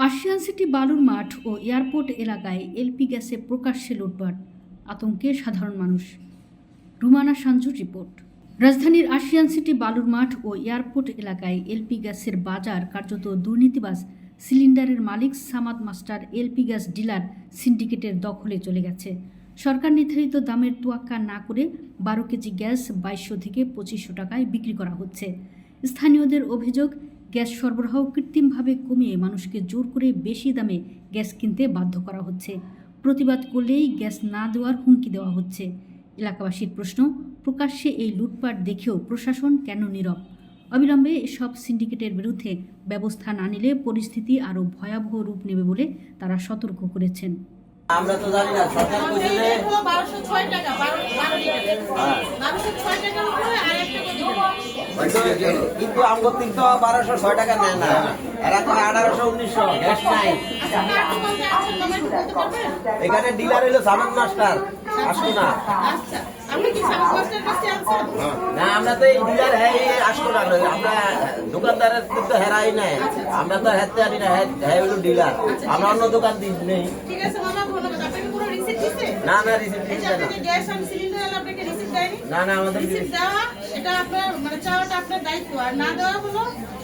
ASEAN city বালুর মাঠ ও airport এলাকায় এলপি গ্যাসে প্রকাশ্যে লুটপাট, আতঙ্কে সাধারণ মানুষ। রুমানা সাঞ্জুর রিপোর্ট। রাজধানীর আশিয়ান সিটি বালুর মাঠ ও এয়ারপোর্ট এলাকায় এলপি গ্যাসের বাজার কার্যত দুর্নীতিবাজ সিলিন্ডারের মালিক Samad master LP gas dealer সিন্ডিকেটের দখলে চলে গেছে। সরকার নির্ধারিত দামের তোয়াক্কা না করে 12 কেজি গ্যাস 2200 থেকে 2500 টাকায় বিক্রি করা হচ্ছে। স্থানীয়দের অভিযোগ, গ্যাস সরবরাহ কৃত্রিমভাবে কমিয়ে মানুষকে জোর করে বেশি দামে গ্যাস কিনতে বাধ্য করা হচ্ছে। প্রতিবাদ করলেই গ্যাস না দেওয়ার হুমকি দেওয়া হচ্ছে। এলাকাবাসীর প্রশ্ন, প্রকাশ্যে এই লুটপাট দেখেও প্রশাসন কেন নীরব? অবিলম্বে এসব সিন্ডিকেটের বিরুদ্ধে ব্যবস্থা না নিলে পরিস্থিতি আরও ভয়াবহ রূপ নেবে বলে তারা সতর্ক করেছেন। আমরা তো জানি না সরকার কইছে যে 1206 টাকা 1206 টাকার উপরে আরেকটা কিন্তু আমগো তো 1206 টাকা নেয় না, এরা তো 1800 1900 গ্যাস নাই। এখানে ডিলার হলো সামান মাস্টার, আসো না। আচ্ছা, আপনি কি সামান মাস্টার কাছে আছেন? না, আমরা তো এই ডিলার আসো না, আমরা দোকানদারের তো হেরাই নাই, আমরা তো হেতে আনি না, হ্যাঁ হলো ডিলার, আমরা অন্য দোকান দিই নেই। ঠিক আছে মামা, ধন্যবাদ। আপনাকে কোনো রিসিপ্ট দিতে? না না, রিসিপ্ট দিতে না। গ্যাস আর সিলিন্ডার এর আপনাকে রিসিপ্ট দেয়নি? না না, আমাদের রিসিপ্ট দেওয়া এটা আপনার মানে চাওয়াটা আপনার দায়িত্ব, আর না দেওয়া হলো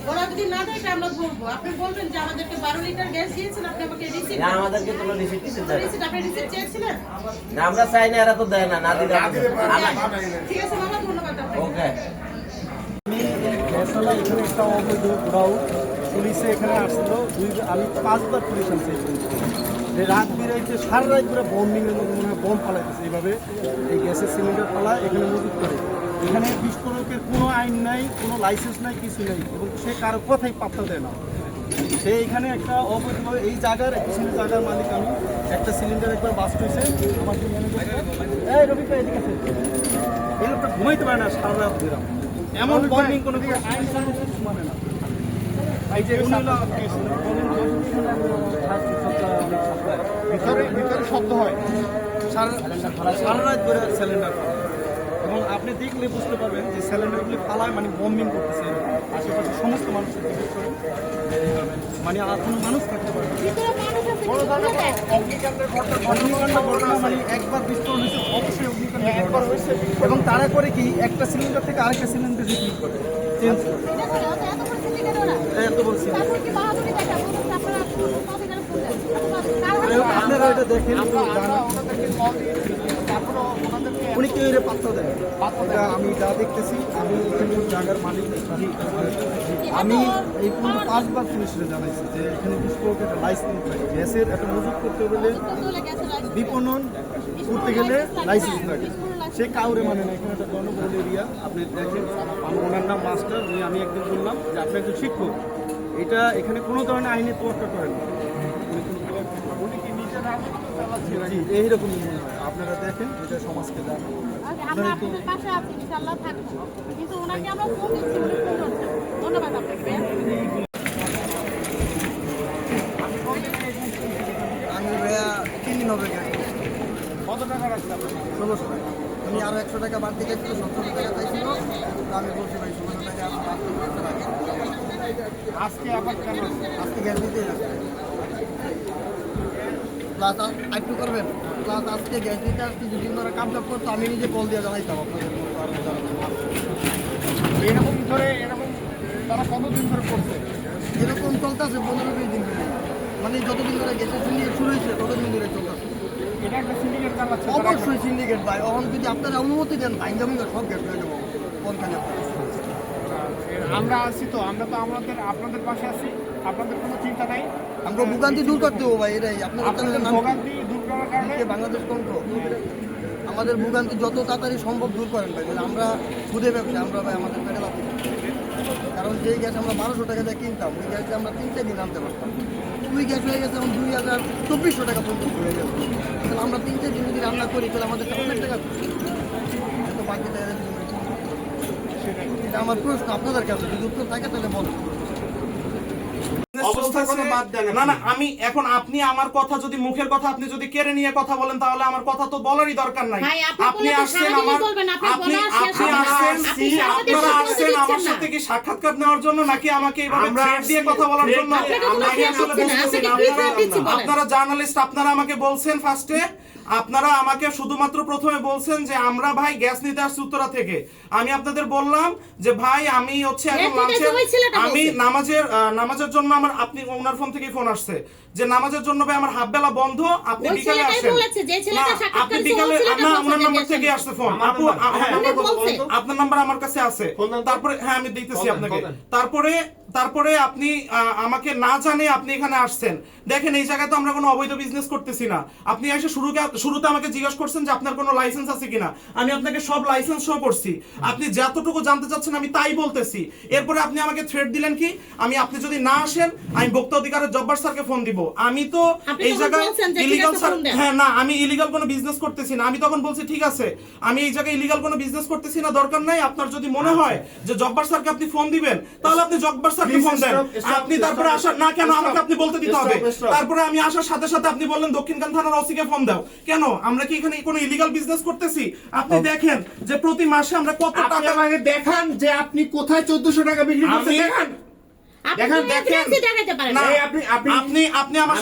ওরা যদি না দেয় এটা আমরা বলবো। আপনি বলবেন যে আমাদেরকে 12 লিটার গ্যাস দিয়েছেন, আপনি আমাকে রিসিপ্ট। না, আমাদেরকে কোনো রিসিপ্ট দিতে দেয় না। রিসিপ্ট আপনি রিসিপ্ট চেয়েছিলেন? না, আমরা চাই না, এরা তো দেয় না, না দিলে ঠিক আছে মামা, ধন্যবাদ আপনাকে। ওকে। আসলে এখানে একটা অবৈধ ঘোরাও পুলিশে এখানে আসলো আমি 5 বার পুলিশ আনছি যে রাত বেরোইতে সারা রাত করে বম্বিংয়ের মধ্যে মনে হয় বোম ফালাইতেছে। এইভাবে এই গ্যাসের সিলিন্ডার ফালা এখানে মজুত করে। এখানে বিস্ফোরকের কোনো আইন নাই, কোনো লাইসেন্স নাই, কিছু নেই, এবং সে কারো কথাই পাত্তা দেয় না। সে এখানে একটা অবৈধভাবে এই জায়গার জায়গার মালিক আমি। একটা সিলিন্ডার একবার বাস্ট হয়েছে, আমার এই রবি ভাই এদিকে আছে, এই লোকটা ঘুমাইতে পারে না সারা রাত ধরে। এমন বম্বিং কোনো আইন মানে না। এই যে ভিতরে শব্দ হয় সারা রাত ধরে সিলিন্ডার, এবং আপনি দেখলে বুঝতে পারবেন যে সিলিন্ডারগুলি ফালায় মানে বম্বিং করতেছে। আশেপাশে সমস্ত মানুষের জিজ্ঞেস করেন মানে আর কোনো মানুষ থাকতে পারে না। অগ্নিকাণ্ড ঘটনা মানে একবার বিস্ফোরণ হয়েছে, অবশ্যই অগ্নিকাণ্ড একবার হয়েছে, এবং তারা করে কি একটা সিলিন্ডার থেকে আরেকটা সিলিন্ডার রিফিল করে, চেঞ্জ করে। এত বলছি আপনারা এটা দেখেন, উনি কেউ এর পাত্তা দেয়। আমি যা দেখতেছি, আমি এখানে জায়গার মালিক, আমি এই 5 বার পুলিশরা জানাইছি যে এখানে বিস্ফোরকের একটা লাইসেন্স থাকে, গ্যাসের একটা মজুত করতে গেলে বিপণন করতে গেলে লাইসেন্স থাকে, সে কাউরে মানে না। এখানে একটা জনবহুল এরিয়া, আপনি দেখেন। ওনার নাম মাস্টার, আমি একদিন বললাম যে আপনি একজন শিক্ষক, এটা এখানে কোনো ধরনের আইনে তোয়াক্কা করেন না। জি, এইরকমই মনে হয়। আপনারা দেখেন, এটা সমাজকে জানান। আমি ভাইয়া 3 দিন হবে গ্যাস। কত টাকা রাখতে 1600 টাকা। উনি আরো 100 টাকা বাড়তি গেছিল, 17 টাকা চাইছিল। তো আমি বলছি ভাই 16 টাকা আমি বাড়তি করতে রাখি। আজকে আবার কেন? আজকে গ্যাস দিতেই না। প্লাস আরেকটু করবেন, প্লাস আজকে গ্যাস দিতে আসতে যদি ওনারা কামটা করতো আমি নিজে কল দিয়ে জানাইতাম আপনাদের। এরকম তারা কতদিন ধরে করছে? এরকম চলতেছে 15-20 দিন ধরে, মানে যতদিন ধরে গ্যাসের সিন্ডিকেট শুরু হয়েছে ততদিন ধরে চলতেছে। এটা একটা সিন্ডিকেট চালাচ্ছে। অবশ্যই সিন্ডিকেট ভাই, এখন যদি আপনারা অনুমতি দেন ভাই জমি সব গ্যাস হয়ে যাবো কোনখানে। আমরা আছি তো, আমরা তো আপনাদের পাশে আছি, আপনাদের কোনো চিন্তা নাই। আমরা ভোগান্তি দূর করতে হবো ভাই, এটাই আপনাদের ভোগান্তি দূর করার কারণে বাংলাদেশ কণ্ঠ। আমাদের ভোগান্তি যত তাড়াতাড়ি সম্ভব দূর করেন ভাই, আমরা খুদে ব্যবসা, আমরা ভাই আমাদের পেটে লাগবে। কারণ যেই গ্যাস আমরা 1200 টাকা দিয়ে কিনতাম, ওই গ্যাসে আমরা 3 দিন আনতে পারতাম। ওই গ্যাস হয়ে গেছে এখন 2024 টাকা পর্যন্ত হয়ে গেছে। তাহলে আমরা 3 দিন যদি রান্না করি তাহলে আমাদের অনেক টাকা এত বাকি টাকা। এটা আমার প্রশ্ন আপনাদের কাছে, যদি উত্তর থাকে তাহলে বলুন। অবস্থা কোনো বাদ দেন না না আমি এখন আপনি আমার কথা যদি মুখের কথা আপনি যদি কেড়ে নিয়ে কথা বলেন তাহলে আমার কথা তো বলারই দরকার নাই। ভাই, আপনি আপনি বললে তো আসছেন সারাদিনই আমার বলবেন, আপনি আপনি বলার শেষ আপনি হবে না। আসছেন আপনি সারাদিন আপনারা কথা আসছেন বলতে আমার দিচ্ছেন সাথে না। কি সাক্ষাৎকার নেওয়ার জন্য নাকি আমাকে এইভাবে আমরা থ্রেট দিয়ে কথা বলার জন্য? আপনাকে কোনো আমি threat আসলে দিচ্ছি না, বুঝতেছি আপনাকে না। কি threat দিচ্ছি বলেন? আপনারা জার্নালিস্ট, আপনারা আমাকে বলছেন ফার্স্টে, আপনারা আমাকে শুধুমাত্র প্রথমে বলছেন যে আমরা ভাই গ্যাস নিতে আসছি উত্তরা থেকে। আমি আপনাদের বললাম যে ভাই আমি হচ্ছে এখন গ্যাস নিতে লাঞ্চের ওই ছেলেটা আমি বলছে। নামাজের জন্য আমার আপনি ওনার ফোন থেকে ফোন আসছে যে নামাজের জন্য ভাই আমার হাফ বেলা বন্ধ, আপনি ওই বিকালে ছেলেটাই আসেন। বলেছে, যে ছেলেটা না, সাক্ষাৎকার আপনি করেছে, বিকালে ওই ছেলেটা না বলছে ওনার যে নাম্বার গ্যাস থেকে নিতে। আসছে ফোন। আমার আপু নাম্বার- হ্যাঁ, আপনি বলছেন। আপনার নাম্বার আমার কাছে আছে। তারপরে হ্যাঁ আমি দিতেছি বলেন, আপনাকে। বলেন। তারপরে আপনি আমাকে না জানে আপনি এখানে আসছেন। দেখেন এই জায়গায় তো আমরা কোনো অবৈধ বিজনেস করতেছি না। আপনি এসে শুরুতে আমাকে জিজ্ঞাসা করছেন যে আপনার কোনো লাইসেন্স আছে কিনা। আমি আপনাকে সব লাইসেন্স শো করছি। আপনি যতটুকু জানতে চাচ্ছেন আমি তাই বলতেছি। এরপরে আপনি আমাকে থ্রেট দিলেন কি আপনি যদি না আসেন আমি ভোক্তা অধিকারের জব্বার স্যারকে ফোন দিব। আমি তো আপনি এই তখন জায়গায় বলছেন যে ঠিক ইলিগাল আছে, স্যার ফোন দেন। হ্যাঁ না আমি ইলিগাল কোনো বিজনেস করতেছি না। আমি তখন বলছি ঠিক আছে আমি এই জায়গায় ইলিগাল কোনো বিজনেস করতেছি না, দরকার নাই। আপনার যদি মনে হয় যে জব্বার স্যারকে আপনি ফোন দিবেন তাহলে আপনি জব্বার স্যারকে Please ফোন দেন। stop, stop, আপনি তারপরে stop, আসার না কেন stop, আমাকে আপনি বলতে দিতে হবে। stop, stop. তারপরে আমি আসার সাথে সাথে আপনি বললেন দক্ষিণখান থানার ওসিকে ফোন দাও। কেন আমরা কি এখানে কোনো ইলিগাল বিজনেস করতেছি? আপনি দেখেন যে প্রতি মাসে আমরা কত আপনি টাকা আমাকে দেখান যে আপনি কোথায় 1400 টাকা বিক্রি করছেন, আমি- দেখান। আপনি দেখেন, তো দেখেন। evidence-ই দেখাতে পারেন না, না। এই আপনি আমার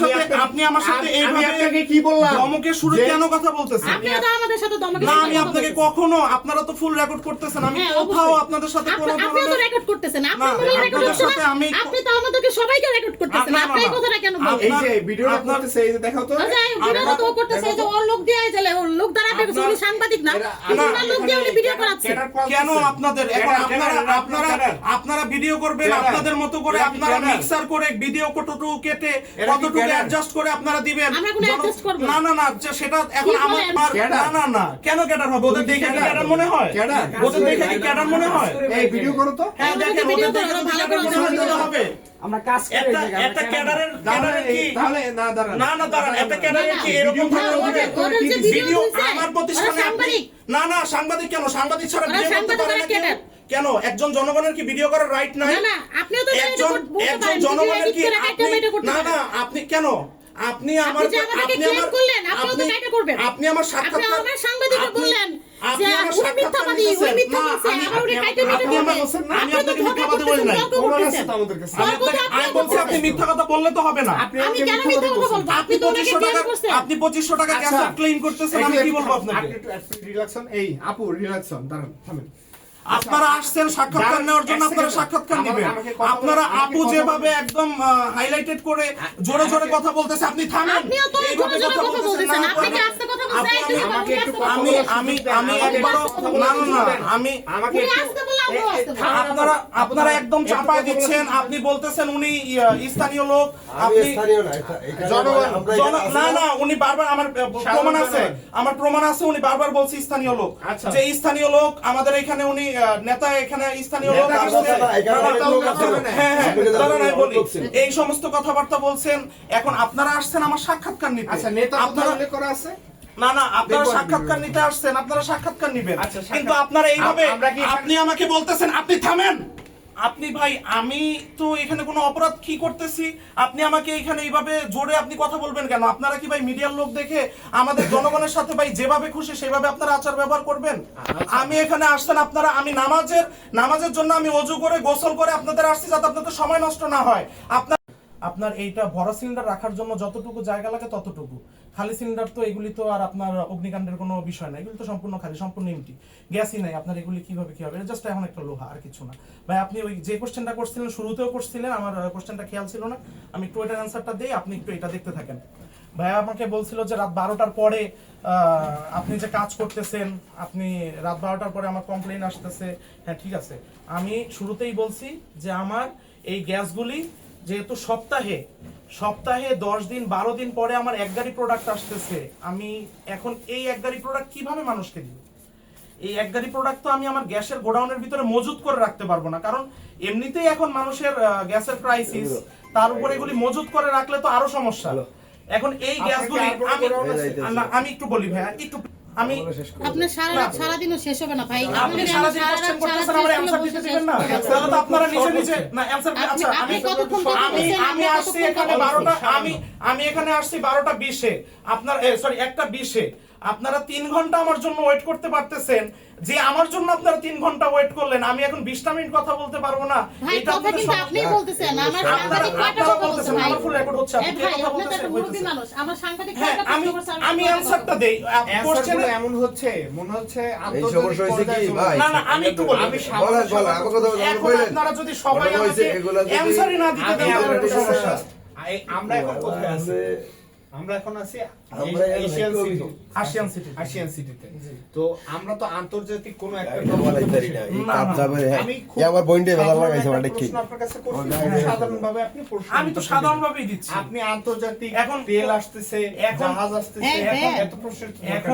সাথে আমি এইভাবে আপনাকে কি বললাম ধমকের সুরে যে- কেন কথা বলতেছেন? আপনিও তো আমাদের সাথে দমকে না কথা আমি আপনাকে বলতেছেন। কখনো আপনারা তো ফুল রেকর্ড করতেছেন। আমি হ্যাঁ, কোথাও অবশ্যই। আপনাদের সাথে কোনো আপনিও তো ধরনের রেকর্ড করতেছেন, না, আপনার মনে রেকর্ড আপনাদের হচ্ছে সাথে না। আমি- আপনি তো আমাদেরকে সবাইকে রেকর্ড করতেছেন, না, না, আপনি এই না। কথাটা কেন বলছেন? এই যে ভিডিওটা আপনার- করতেছে, এই যে দেখাও তো। আচ্ছা, এই ভিডিওটা তো ও করতেছে, এই যে ওর লোক দিয়ে গেলে, ওর লোক দ্বারা আপনি আপনার- উনি সাংবাদিক না, এরা- কিন্তু না, ওনার লোক দিয়ে উনি ভিডিও করাচ্ছে। কেন আপনাদের এখন আপনারা ভিডিও করবেন ক্যাডার। আপনাদের মতো করে, এরা কি আপনারা ক্যাডার? মিক্সার করে ভিডিও কতটুকু কেটে এরা কি কতটুকু ক্যাডার? অ্যাডজাস্ট করে আপনারা দিবেন। আমরা কোনো adjust করবো না না। না না সেটা এখন কি আমার বলেন? ক্যাডার? না কেন ক্যাডার হবে? ওদের দেখে কি ক্যাডার মনে হয়? ক্যাডার? ওদের দেখে কি ক্যাডার মনে হয়? এই ভিডিও করো তো। হ্যাঁ দেখেন ভিডিও ওদের দেখে করো, যদি ভালো ক্যাডার করে মনে হয় ভিডিও তাহলে করো। হবে। আমরা কাজ করি এই জায়গায়, একটা আমরা ক্যাডারের তাহলে কি তাহলে না দাঁড়ান। না দাঁড়ান একটা ক্যাডারের কি এরকম না, থাকা ওদের- উচিত? ওদের যে ভিডিও ভিডিও দিছে, আমার ওরা প্রতিষ্ঠানে আপনি সাংবাদিক। না সাংবাদিক কেন? সাংবাদিক ছাড়া ওরা ভিডিও করতে সাংবাদিক, পারে ওরা না কেন? ক্যাডার। কেন একজন জনগণের কি ভিডিও করার রাইট নাই? না, আপনিও তো একজন জনগণের কি না আপনি কেন আপনি আমার আপনি যে আমাদেরকে claim করলেন, আপনিও তো এটা করবেন। আপনি আমার আপনি সাক্ষাৎকার আমার সাংবাদিককে বললেন আপনি যে আমার উনি সাক্ষাৎকার মিথ্যাবাদী, নিতেছেন। উনি মিথ্যা না, বলছে, আমি- আবার উনি কাইটে মিটে আপনি আমার বলবেন। বলছেন না, আমি আপনি তো আপনাকে ধোঁকা মিথ্যাবাদী বলি নাই। করতেছেন, তর্ক প্রমাণ আছে করতেছেন। তো আমাদের কাছে। তর্ক তো আমি আপনিও বলছি আপনি করতেছেন। মিথ্যা কথা বললে তো হবে না। আপনি আমি আমাকে কেন মিথ্যা মিথ্যা কথা কথা বলছেন। বলবো? আপনি তো ওনাকে 2500 claim টাকা করছেন। আপনি 2500 টাকা আচ্ছা। গ্যাস ক্লেম করতেছেন, আমি কি বলবো আপনাকে? আপনি রিল্যাক্স হন। এই আপু রিল্যাক্স হন, দাঁড়ান থামেন। আপনারা আসছেন সাক্ষাৎকার দাঁড়ান, নেওয়ার জন্য, এক আপনারা সেকেন্ড। সাক্ষাৎকার নেবেন। আমাকে কথা আপনারা বলতে- আপু আমাকে যেভাবে কথা একদম হাইলাইটেড করে জোরে জোরে কথা বলতেছে, আপনি থামেন। আপনিও তো এইভাবে জোরে জোরে কথা বলতেছেন বলতেছেন, না, আপনি কি আপনি- আস্তে কথা আপু, বলছেন? একটু আমাকে একটু কথা আমি বলছেন। আমি আমি আমাকে একবারও কথা না বলতে না দিবেন। আমি আমাকে উনি একটু- আসতে বললে আমরাও আসতে বলবো। আপনারা একদম চাপায় দিচ্ছেন। আপনি বলতেছেন উনি স্থানীয় লোক, আপনি জনগণ না উনি বারবার আমার প্রমাণ আছে, আমার প্রমাণ আছে, উনি বারবার বলছে স্থানীয় লোক, আচ্ছা। যে স্থানীয় লোক আমাদের এখানে উনি নেতা, এখানে স্থানীয় লোক নেতা আসছে। না, এখানে না, নেতা লোক আছে না। হ্যাঁ আপনি তো দাঁড়ান, আমি বলি। বলছেন। এই সমস্ত কথাবার্তা বলছেন। এখন আপনারা আসছেন আমার সাক্ষাৎকার নিতে। আচ্ছা নেতা কোথায় আপনারা উল্লেখ করা আছে? না আপনারা দেখবো সাক্ষাৎকার আমি। নিতে আসছেন, আপনারা সাক্ষাৎকার নিবেন। আচ্ছা, সাক্ষাৎ- কিন্তু আপনারা এইভাবে আমরা কি এখানে- আপনি আমাকে বলতেছেন আপনি থামেন। আপনি ভাই আমি তো এখানে কোনো অপরাধ কি করতেছি? আপনি আমাকে এখানে এইভাবে জোরে আপনি কথা বলবেন কেন? আপনারা কি ভাই মিডিয়ার লোক দেখে আমাদের জনগণের সাথে ভাই যেভাবে খুশি সেভাবে আপনারা আচার ব্যবহার করবেন? আমি এখানে আসছেন আপনারা, আমি নামাজের জন্য আমি অজু করে গোসল করে আপনাদের আসছি যাতে আপনাদের সময় নষ্ট না হয়। আপনার এইটা ভরা সিলিন্ডার রাখার জন্য যতটুকু জায়গা লাগে ততটুকু, খালি সিলিন্ডার তো এগুলি তো আর আপনার অগ্নিকাণ্ডের কোনো বিষয় না, এগুলি তো সম্পূর্ণ খালি, সম্পূর্ণ এমটি, গ্যাসই নাই। আপনার এগুলি কিভাবে কি হবে? জাস্ট এখন একটা লোহা, আর কিছু না। ভাই আপনি ওই যে কোশ্চেনটা করছিলেন শুরুতেও করছিলেন, আমার কোশ্চেনটা খেয়াল ছিল না, আমি একটু ওইটার অ্যান্সারটা দিই, আপনি একটু এটা দেখতে থাকেন। ভাইয়া আমাকে বলছিল যে রাত 12টার পরে আপনি যে কাজ করতেছেন, আপনি রাত 12টার পরে আমার কমপ্লেইন আসতেছে। হ্যাঁ ঠিক আছে, আমি শুরুতেই বলছি যে আমার এই গ্যাসগুলি যেহেতু সপ্তাহে 10 দিন 12 দিন পরে আমার এক গাড়ি প্রোডাক্ট আসতেছে, আমি এখন এই এক গাড়ি প্রোডাক্ট কিভাবে মানুষকে দিব? এই এক গাড়ি প্রোডাক্ট তো আমি আমার গ্যাসের গোডাউনের ভিতরে মজুত করে রাখতে পারবো না, কারণ এমনিতেই এখন মানুষের গ্যাসের ক্রাইসিস, তার উপর এগুলি মজুত করে রাখলে তো আরো সমস্যা। এখন এই গ্যাসগুলি আমি একটু বলি ভাইয়া, একটু আমি আপনার সারাদিনও শেষ হবে না ভাই। আপনি সারাদিন কোশ্চেন করতেছেন, আমার অ্যানসার দিতে দিবেন না? তাহলে তো আপনারা নিজে নিজে না অ্যানসার। আচ্ছা আপনি কতক্ষণ কথা বলছেন? আমি আসছি এখানে 12টা, আমি এখানে আসছি 12টা 20-এ, আপনার সরি 1টা 20-এ। আপনারা 3 ঘন্টা আমার জন্য ওয়েট করতে পারতেছেন, যে আমার জন্য আপনারা 3 ঘন্টা ওয়েট করলেন, আমি এখন 20টা মিনিট কথা বলতে পারবো না? ভাই এটা কথা কিন্তু আপনিই বলতেছেন, আমার সাংবাদিক কয়টা কথা বলছে ভাই? আমার ফুল রেকর্ড হচ্ছে, আপনি ভাই কথা আপনি তো বলতেছেন। একটা মুরব্বী মানুষ, আমার সাংবাদিক হ্যাঁ, কয়টা আমি প্রশ্ন করছে আমি অ্যানসারটা দেই। অ্যান্সারগুলো এমন হচ্ছে মনে হচ্ছে এই সমস্যা হয়েছে কি ভাই? না না আমি একটু বলি। আমি বলেন বলেন আমার কথা এখন বলেন। আপনারা যদি সবাই মনে হয়েছে আমাকে এগুলা যদি- অ্যানসারই না দিতে দেন, তাহলে একটু সমস্যা। আমরা এখন কোথায় আছি? আমরা এখন আছি আমরা এখন এশিয়ান একটু সিটি, আশিয়ান সিটি। আশিয়ান সিটিতে। তো আমরা তো আন্তর্জাতিক কোনো একটা এটা বলাই তারি না, এই না, কাপ না, যাবে হ্যাঁ। আমি খুব এই আমার বইন্ডে বেলা সাধারণ লাগাইছে একটা মানে কি? প্রশ্ন আপনার কাছে করছি, সাধারণভাবে আপনি প্রশ্ন আমি তো উত্তর দিবেন। সাধারণভাবেই দিচ্ছি। আপনি আন্তর্জাতিক এখন- তেল আসতেছে, এখন- জাহাজ আসতেছে, হ্যাঁ, হ্যাঁ। এত প্রশ্নের তো দরকার এখন